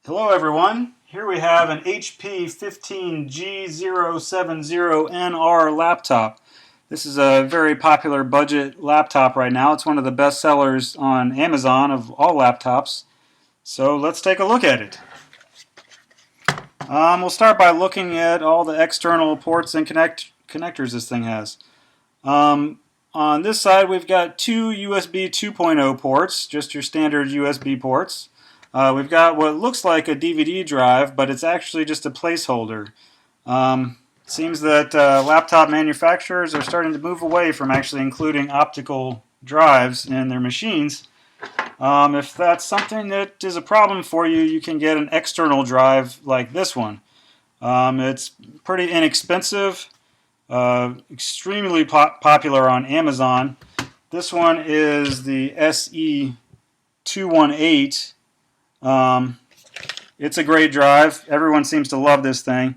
Hello everyone, here we have an HP 15G070NR laptop. This is a very popular budget laptop right now. It's one of the best sellers on Amazon of all laptops. So let's take a look at it. We'll start by looking at all the external ports and connectors this thing has. On this side we've got two USB 2.0 ports, just your standard USB ports. We've got what looks like a DVD drive, but it's actually just a placeholder. Seems that laptop manufacturers are starting to move away from actually including optical drives in their machines. If that's something that is a problem for you, you can get an external drive like this one. It's pretty inexpensive, extremely popular on Amazon. This one is the SE218. It's a great drive. Everyone seems to love this thing.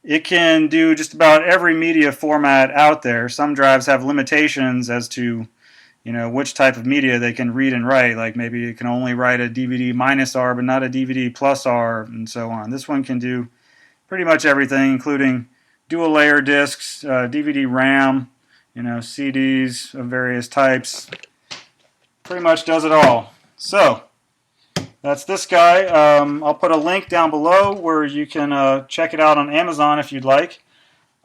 It can do just about every media format out there. Some drives have limitations as to, which type of media they can read and write. Like maybe it can only write a DVD minus R, but not a DVD plus R, and so on. This one can do pretty much everything, including dual layer discs, DVD RAM, CDs of various types. Pretty much does it all. So that's this guy. I'll put a link down below where you can check it out on Amazon if you'd like.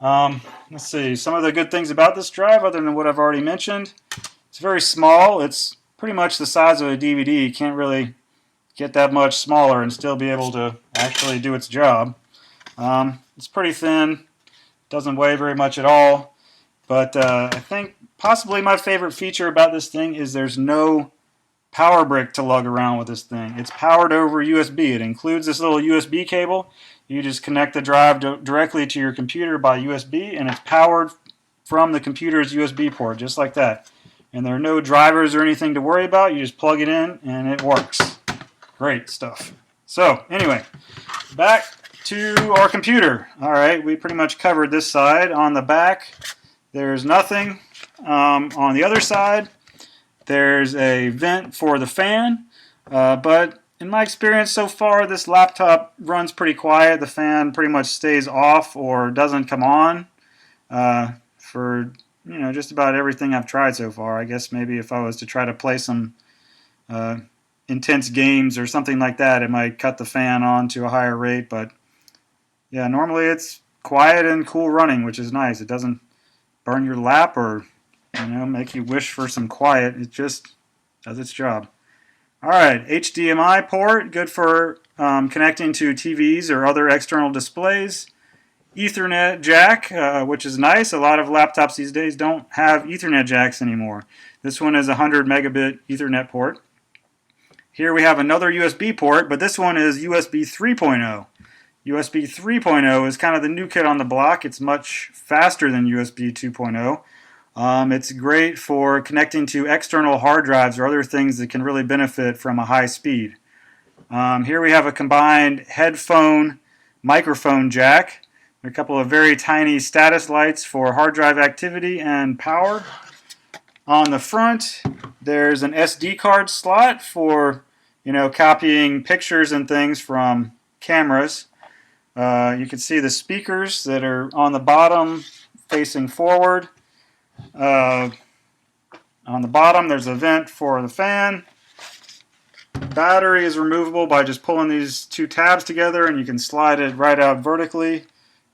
Let's see, some of the good things about this drive, other than what I've already mentioned. It's very small. It's pretty much the size of a DVD. You can't really get that much smaller and still be able to actually do its job. It's pretty thin. Doesn't weigh very much at all. But I think possibly my favorite feature about this thing is there's no power brick to lug around with this thing. It's powered over USB. It includes this little USB cable. You just connect the drive directly to your computer by USB, and it's powered from the computer's USB port, just like that. And there are no drivers or anything to worry about. You just plug it in, and it works. Great stuff. So, anyway, back to our computer. All right, we pretty much covered this side. On the back, there's nothing. On the other side, there's a vent for the fan, but in my experience so far, this laptop runs pretty quiet. The fan pretty much stays off or doesn't come on for just about everything I've tried so far. I guess maybe if I was to try to play some intense games or something like that, it might cut the fan on to a higher rate. But yeah, normally it's quiet and cool running, which is nice. It doesn't burn your lap or make you wish for some quiet. It just does its job. Alright, HDMI port, good for connecting to TVs or other external displays. Ethernet jack, which is nice. A lot of laptops these days don't have Ethernet jacks anymore. This one is a 100 megabit Ethernet port. Here we have another USB port, but this one is USB 3.0. USB 3.0 is kind of the new kid on the block. It's much faster than USB 2.0. It's great for connecting to external hard drives or other things that can really benefit from a high speed. Here we have a combined headphone microphone jack. There are a couple of very tiny status lights for hard drive activity and power. On the front, there's an SD card slot for copying pictures and things from cameras. You can see the speakers that are on the bottom facing forward. On the bottom there's a vent for the fan. Battery is removable by just pulling these two tabs together, and you can slide it right out vertically.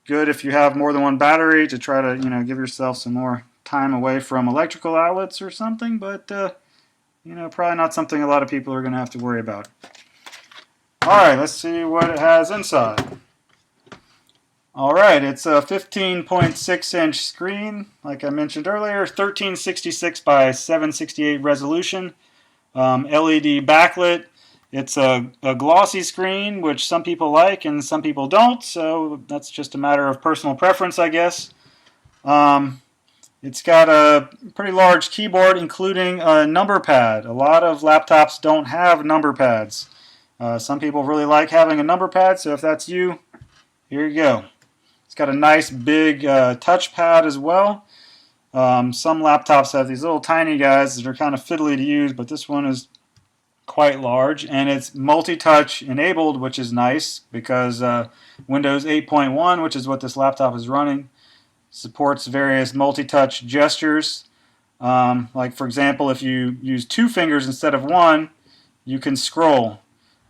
Good if you have more than one battery to try to give yourself some more time away from electrical outlets or something, but probably not something a lot of people are going to have to worry about. Alright, let's see what it has inside. Alright, it's a 15.6 inch screen, like I mentioned earlier, 1366 by 768 resolution, LED backlit. It's a glossy screen, which some people like and some people don't, so that's just a matter of personal preference, I guess. It's got a pretty large keyboard, including a number pad. A lot of laptops don't have number pads. Some people really like having a number pad, so if that's you, here you go. It's got a nice big touchpad as well. Some laptops have these little tiny guys that are kind of fiddly to use, but this one is quite large, and it's multi-touch enabled, which is nice because Windows 8.1, which is what this laptop is running, supports various multi-touch gestures. Like for example, if you use 2 fingers instead of 1, you can scroll,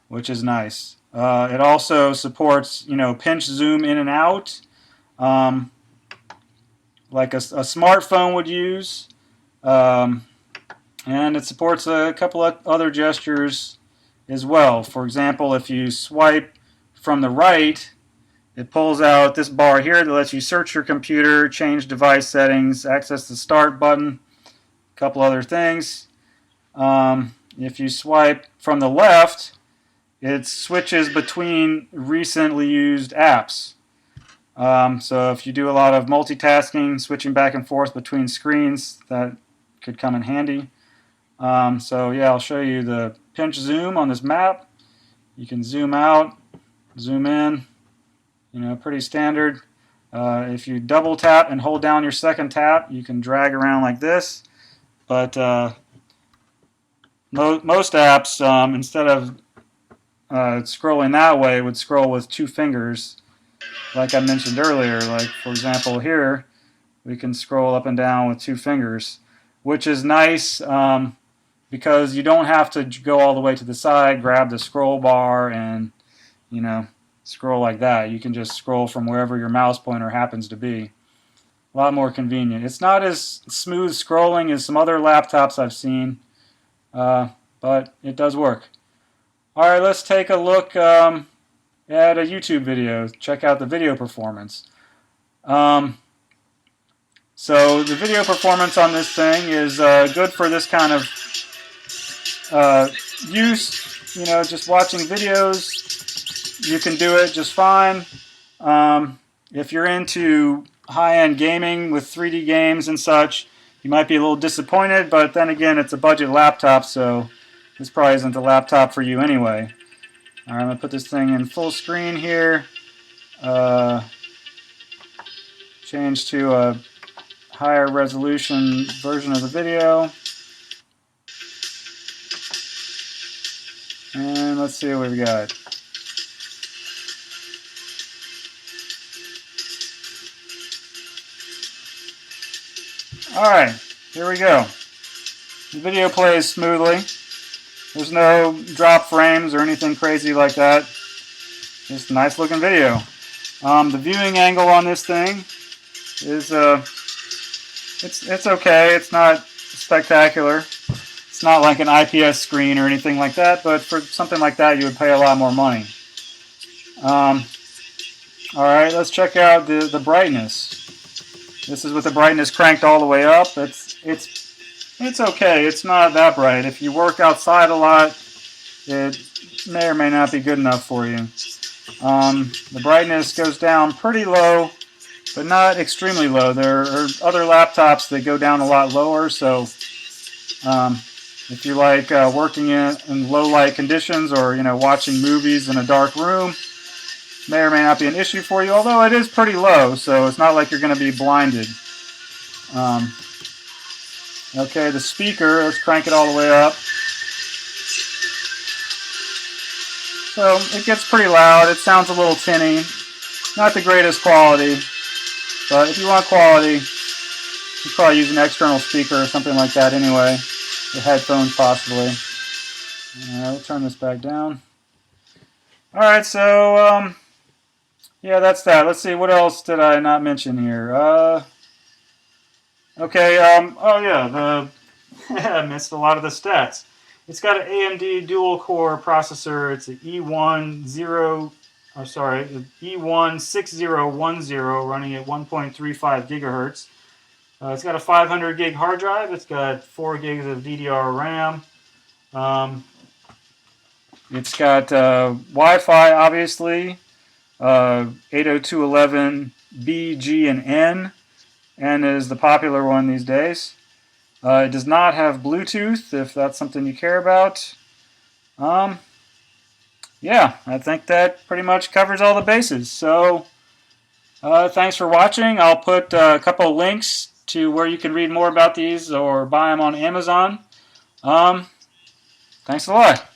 which is nice. It also supports, pinch zoom in and out, like a smartphone would use. And it supports a couple of other gestures as well. For example, if you swipe from the right, it pulls out this bar here that lets you search your computer, change device settings, access the start button, a couple other things. If you swipe from the left, it switches between recently used apps. So if you do a lot of multitasking, switching back and forth between screens, that could come in handy. So yeah, I'll show you the pinch zoom on this map. You can zoom out, zoom in, pretty standard. If you double tap and hold down your second tap, you can drag around like this. But most apps, instead of scrolling that way, would scroll with 2 fingers, like I mentioned earlier. Like for example here, we can scroll up and down with 2 fingers, which is nice. Because you don't have to go all the way to the side, grab the scroll bar, and scroll like that. You can just scroll from wherever your mouse pointer happens to be. A lot more convenient. It's not as smooth scrolling as some other laptops I've seen, but it does work. Alright, let's take a look at a YouTube video. Check out the video performance. So the video performance on this thing is good for this kind of use, just watching videos. You can do it just fine. If you're into high-end gaming with 3D games and such, you might be a little disappointed, but then again, it's a budget laptop, so this probably isn't the laptop for you anyway. Alright, I'm going to put this thing in full screen here. Change to a higher resolution version of the video. And let's see what we've got. Alright, here we go. The video plays smoothly. There's no drop frames or anything crazy like that. Just a nice looking video. The viewing angle on this thing is it's okay. It's not spectacular. It's not like an IPS screen or anything like that, but for something like that you would pay a lot more money. Alright, let's check out the brightness. This is with the brightness cranked all the way up. It's okay. It's not that bright. If you work outside a lot, it may or may not be good enough for you. The brightness goes down pretty low, but not extremely low. There are other laptops that go down a lot lower, so if you like working in low light conditions or watching movies in a dark room, may or may not be an issue for you, although it is pretty low, so it's not like you're going to be blinded. Okay, the speaker, let's crank it all the way up. So it gets pretty loud. It sounds a little tinny. Not the greatest quality, but if you want quality, you probably use an external speaker or something like that anyway. The headphones possibly. We'll turn this back down. Alright, so yeah, that's that. Let's see, what else did I not mention here? Okay, oh yeah, I missed a lot of the stats. It's got an AMD dual-core processor. It's an E16010 running at 1.35 gigahertz. It's got a 500 gig hard drive. It's got 4 gigs of DDR RAM. It's got Wi-Fi, obviously, 802.11b, G, and N. N is the popular one these days. It does not have Bluetooth, if that's something you care about. Yeah, I think that pretty much covers all the bases. So, thanks for watching. I'll put a couple of links to where you can read more about these or buy them on Amazon. Thanks a lot.